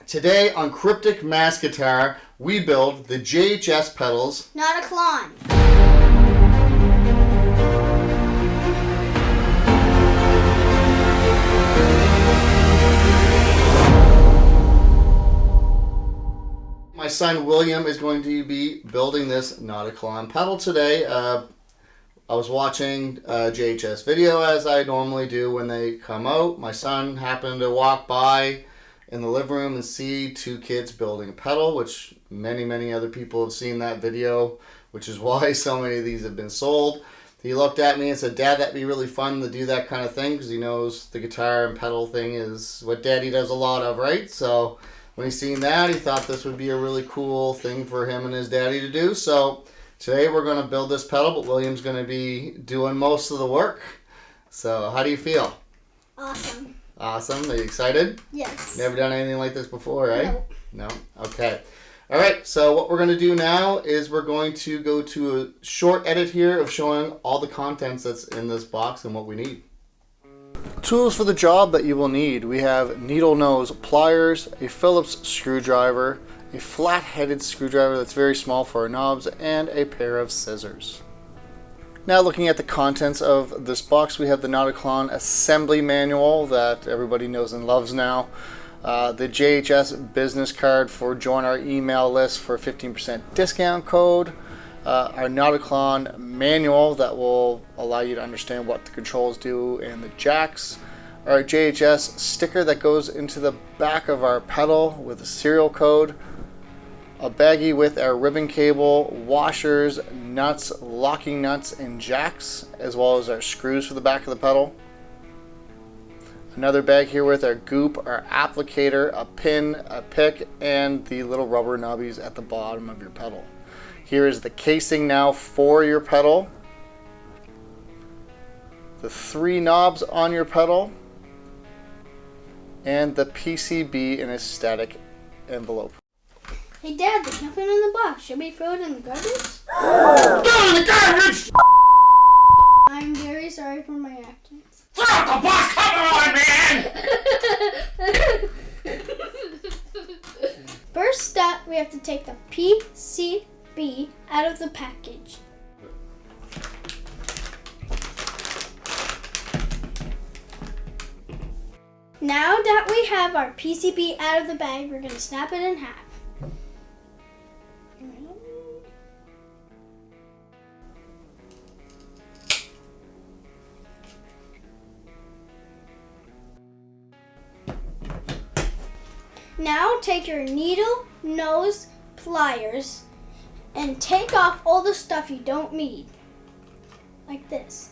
Today on Cryptic Mass Guitar, we build the JHS pedals NOTAKLON. My son William is going to be building this NOTAKLON pedal today. I was watching a JHS video as I normally do when they come out. My son happened to walk by in the living room and see two kids building a pedal, which many other people have seen that video, which is why so many of these have been sold. He looked at me and said, "Dad, that'd be really fun to do that kind of thing," because he knows the guitar and pedal thing is what Daddy does a lot of, right? So when he seen that, he thought this would be a really cool thing for him and his daddy to do. So today we're going to build this pedal, but William's going to be doing most of the work. So how do you feel? Awesome. Awesome. Are you excited? Yes. Never done anything like this before, right? No. No? Okay. All right. So what we're going to do now is we're going to go to a short edit here of showing all the contents that's in this box and what we need. Tools for the job that you will need. We have needle nose pliers, a Phillips screwdriver, a flat-headed screwdriver that's very small for our knobs, and a pair of scissors. Now looking at the contents of this box, we have the NOTAKLON assembly manual that everybody knows and loves now, the JHS business card for join our email list for a 15% discount code, our NOTAKLON manual that will allow you to understand what the controls do and the jacks, our JHS sticker that goes into the back of our pedal with a serial code, a baggie with our ribbon cable, washers, nuts, locking nuts, and jacks, as well as our screws for the back of the pedal. Another bag here with our GOOP, our applicator, a pin, a pick, and the little rubber nubbies at the bottom of your pedal. Here is the casing now for your pedal, the 3 knobs on your pedal, and the PCB in a static envelope. Hey Dad, there's nothing in the box. Should we throw it in the garbage? Throw it in the garbage! I'm very sorry for my actions. Throw out the box! Come on, man! First step, we have to take the PCB out of the package. Now that we have our PCB out of the bag, we're going to snap it in half. Now take your needle nose pliers and take off all the stuff you don't need, like this.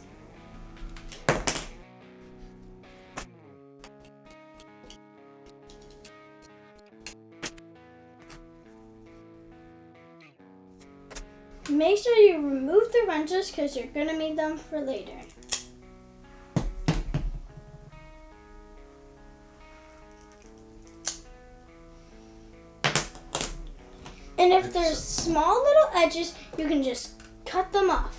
Make sure you remove the wrenches because you're going to need them for later. And if there's small little edges, you can just cut them off.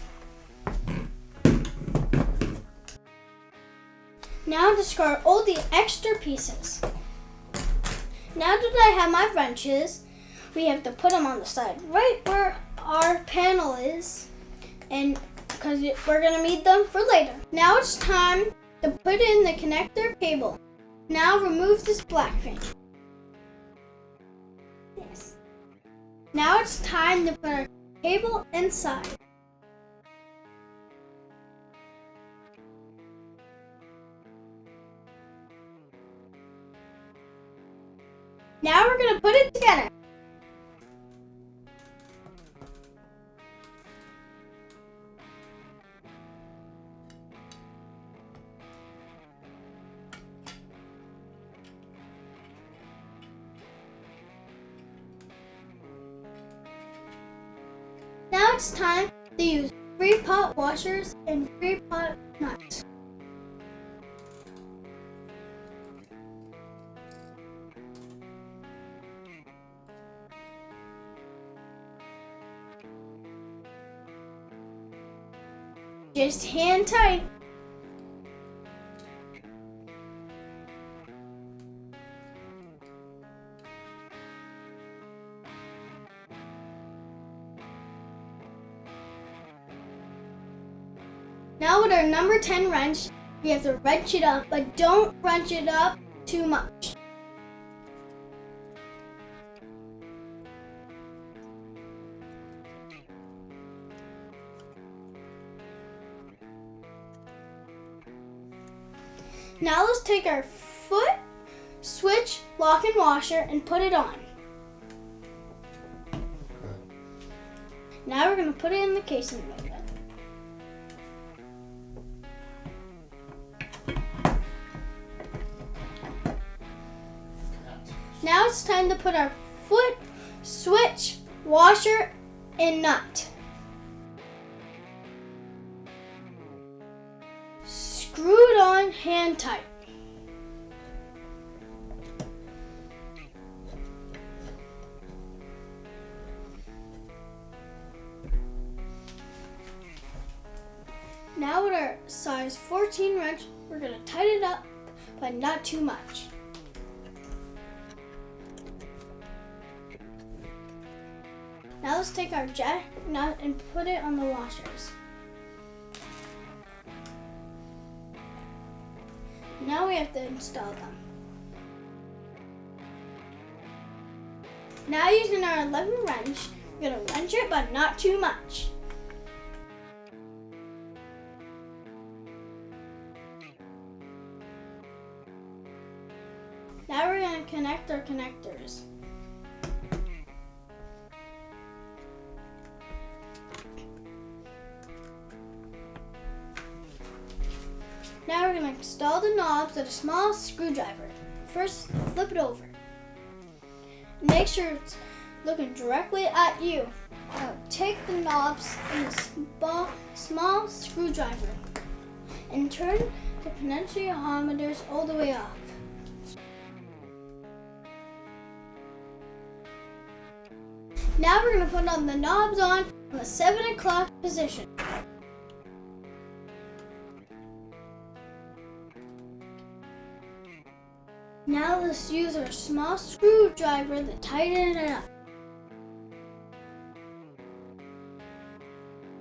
Now discard all the extra pieces. Now that I have my wrenches, we have to put them on the side right where our panel is, and because we're going to need them for later. Now it's time to put in the connector cable. Now remove this black thing. Yes. Now it's time to put our cable inside. Now we're going to put it together. Now it's time to use 3 pot washers and 3 pot nuts. Just hand tight. Now with our number 10 wrench, we have to wrench it up, but don't wrench it up too much. Now let's take our foot, switch, lock, and washer and put it on. Now we're going to put it in the casing a little bit. Now it's time to put our foot, switch, washer, and nut. Screw it on hand tight. Now with our size 14 wrench, we're going to tighten it up, but not too much. Now let's take our jack nut and put it on the washers. Now we have to install them. Now using our 11 wrench, we're going to wrench it, but not too much. Now we're going to connect our connectors. Now we're going to install the knobs with a small screwdriver. First, flip it over. Make sure it's looking directly at you. Now take the knobs and the small screwdriver and turn the potentiometers all the way off. Now we're going to put on the knobs on the 7 o'clock position. Now let's use our small screwdriver to tighten it up.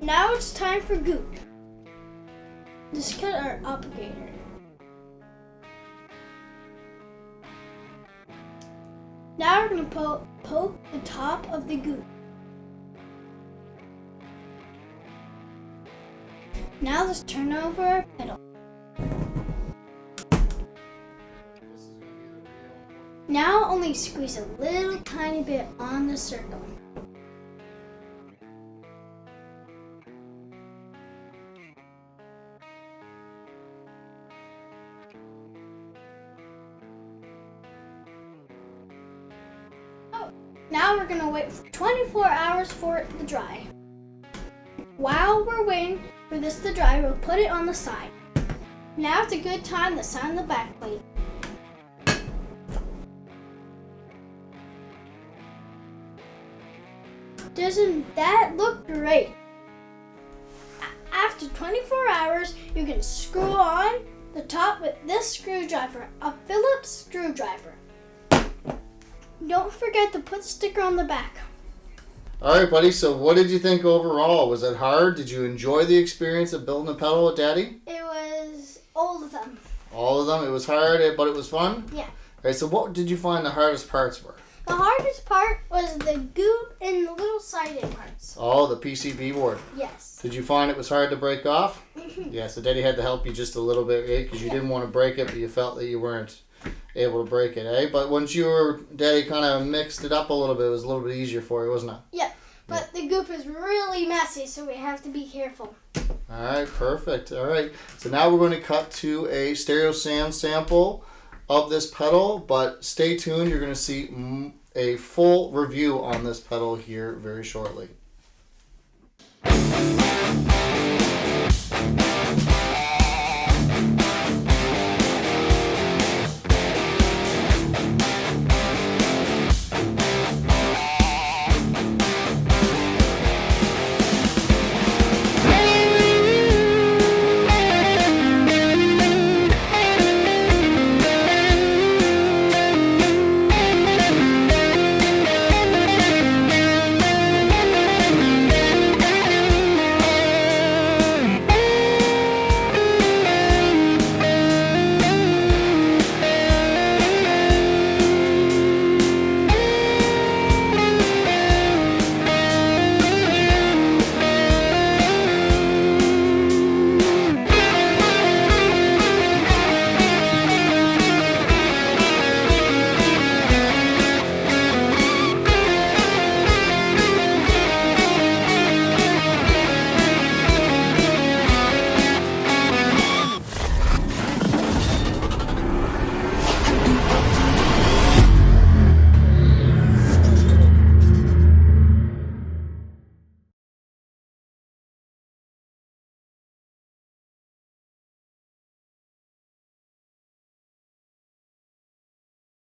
Now it's time for GOOP. Just cut our obligator. Now we're going to poke the top of the GOOP. Now let's turn over our pedal. Now only squeeze a little tiny bit on the circle. Now we're going to wait for 24 hours for it to dry. While we're waiting for this to dry, we'll put it on the side. Now it's a good time to sound the back plate. Doesn't that look great? After 24 hours, you can screw on the top with this screwdriver, a Phillips screwdriver. Don't forget to put the sticker on the back. All right, buddy. So what did you think overall? Was it hard? Did you enjoy the experience of building a pedal with Daddy? It was all of them. All of them? It was hard, but it was fun? Yeah. All right, so what did you find the hardest parts were? The hardest part was the GOOP and the little siding parts. Oh, the PCB board. Yes. Did you find it was hard to break off? Mm-hmm. Yeah, so Daddy had to help you just a little bit, because you didn't want to break it, but you felt that you weren't able to break it, eh? But once Daddy kind of mixed it up a little bit, it was a little bit easier for you, wasn't it? Yeah, but the GOOP is really messy, so we have to be careful. All right, perfect. All right, so now we're going to cut to a stereo sound sample of this pedal, but stay tuned. You're going to see a full review on this pedal here very shortly.